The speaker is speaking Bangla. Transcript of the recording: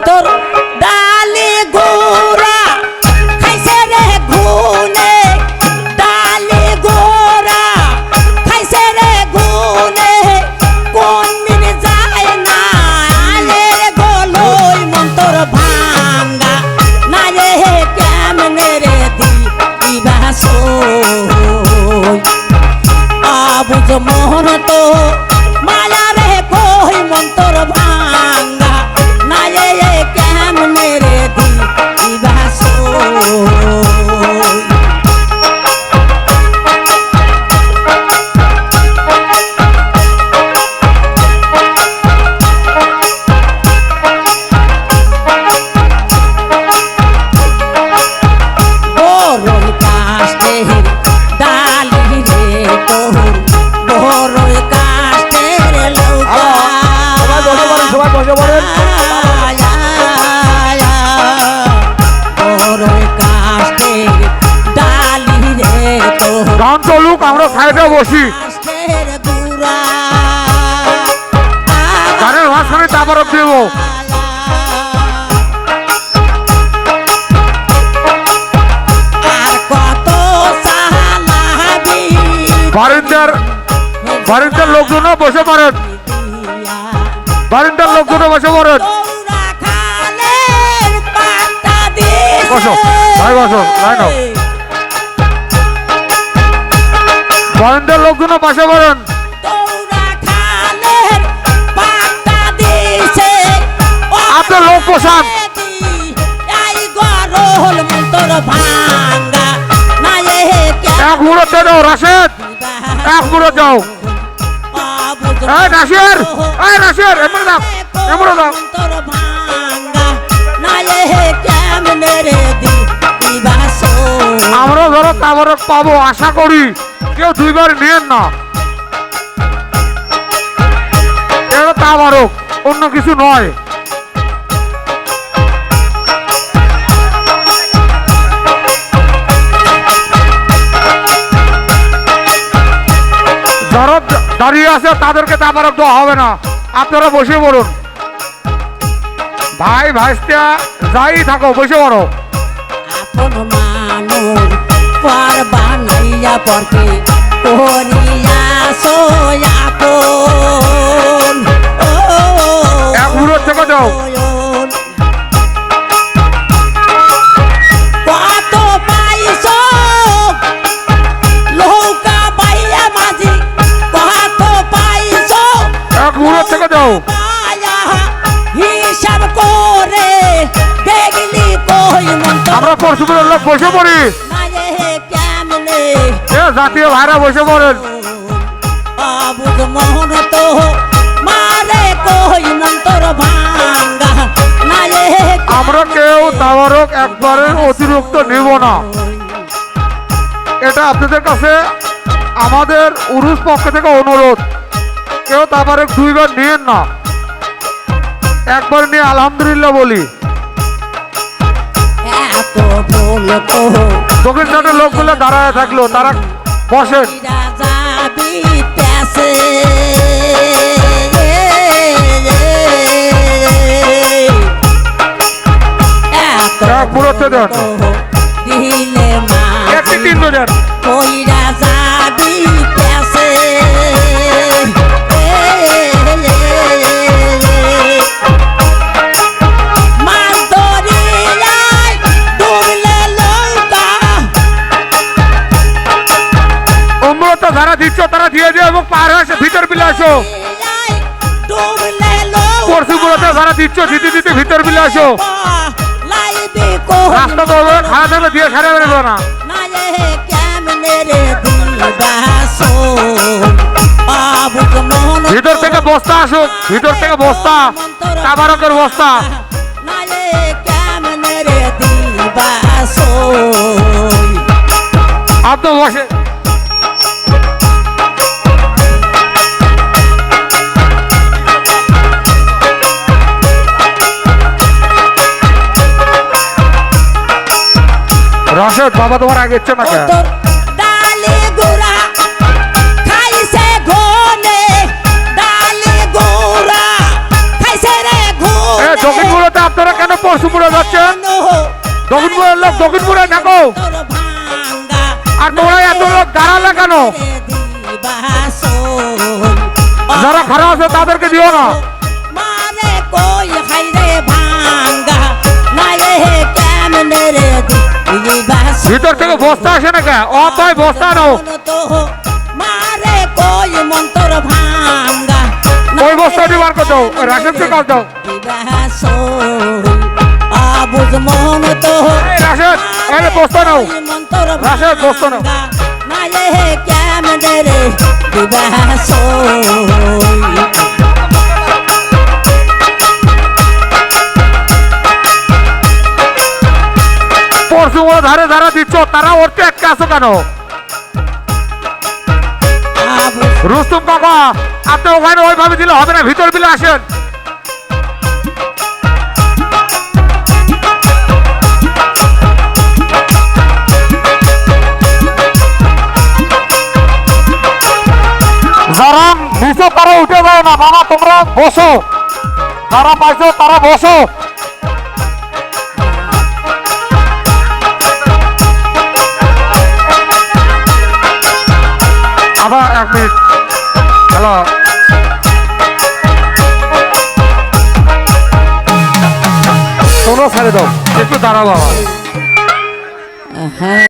তোর ডালি গোরা খাইছে রে গুনে ডালি গোরা খাইছে রে গুনে কোন মিন যায় না আলে গোলই মন্তর ভাঙ্গা না রে কেমনে রে দিবাসো আবুজ মোহন তো মায়া রে কই মন্তর ভাঙ্গা না রে কেমনে রে দিবাসো গান চলুক আমরা সাইডে বসি গানের মাঝখানে তারপর দেব বারিন্দার লোকজন বসে পড়েন বারিন্দার লোকজন বসে পড়েন বসো ভাই বসো লাইন বারিন্দার লোকজন পাশে পড়েন আপনার লোক পোষান এক মুহূর্তে যাও রাশেদ এক মুহূর্তে যাও নাসির এমন দাও এমন দাও আমরা ধরো তাবরক পাবো আশা করি কেউ দুইবার নিয়েন না এটা তাবরক অন্য কিছু নয় যারা দাঁড়িয়ে আছে তাদেরকে তাবরক দেওয়া হবে না আপনারা বসে পড়ুন ভাই ভাইস্তা যাই থাকো বসে পড়ো আপন মানুষ পারবা নাইয়া পরকে করিয়া সোয়াপন এক মুহূর্ত থেকে যাও কত পাইছো লৌকা পাইয়া মাঝি কত পাইছো এক মুহূর্ত থেকে যাও হিসাব করে দেখলি কই মন্ত আমরা পরশুপুরের লোক বসে পড়ি জাতীয় ভাইরা বসে পড়েন আবুজ মোহন তো মারে কই মন্তর ভাঙ্গা না আমরা কেউ তাবারক একবারের অতিরিক্ত নেব না এটা আপনাদের কাছে আমাদের উরুস পক্ষ থেকে অনুরোধ কেউ তাবারক দুইবার নিয়েন না একবার নিয়ে আলহামদুলিল্লাহ বলি দক্ষিণ সাইডের লোকগুলো দাঁড়ায় থাকলো তারা বসেন পুরোতে দেন একটি তিন দেন যারা দিচ্ছ তারা দিয়ে দিও এবং পার হয়ে ভিতর বিলে আসো পরশুপুরতে যারা দিচ্ছ দিতে দিতে ভিতর বিলে আসো রাস্তা তো খাওয়া থাকলে দিয়ে সারা বেরোবো না ভিতর থেকে বস্তা আসুক ভিতর থেকে বস্তা তাবারকের বস্তা আপনি বসে রাশেদ বাবা তোমার আগে ইচ্ছে না ডালি গোরা খাইছে ঘনে ডালি গোরা খাইছে রে ঘনে দক্ষিণ গুলোতে আপনারা লখিমপুরে থাকো তোর ভাঙ্গা আর তোমরা এত লোক দাঁড়ালে কেন? যারা খারাপ আছে তাদেরকে দিও না। মারে কই হাইরে ভাঙ্গা না রে কেমনে রে দিবা ভিতর থেকে বস্তা আসে না কে? অপায় বস্তা নাও। মারে কই মন্তর ভাঙ্গা ওই বস্তাটি বার করে দাও, ওই রাশেদকে কাজ দাও। আবুজ মন তো এই রাশেদ, এই বস্তা নাও। মন্তর রাশেদ, বস্তা নাও। না রে কেমনে রে দিবা পরশু ওরা ধারে ধারা দিচ্ছ, তারা ওরতে একটা আছো কেন? রুস্তুম কাকা, আপনি ওখানে ওইভাবে দিলে হবে না, ভিতর বিলে আসেন। যারা নিচে তারা উঠে যাও না বাবা, তোমরা বসো, যারা পাইছো তারা বসো। আবার 1 মিনিট, হ্যালো, শোনো ছেড়ে দাও, একটু দাঁড়াও বাবা। হ্যাঁ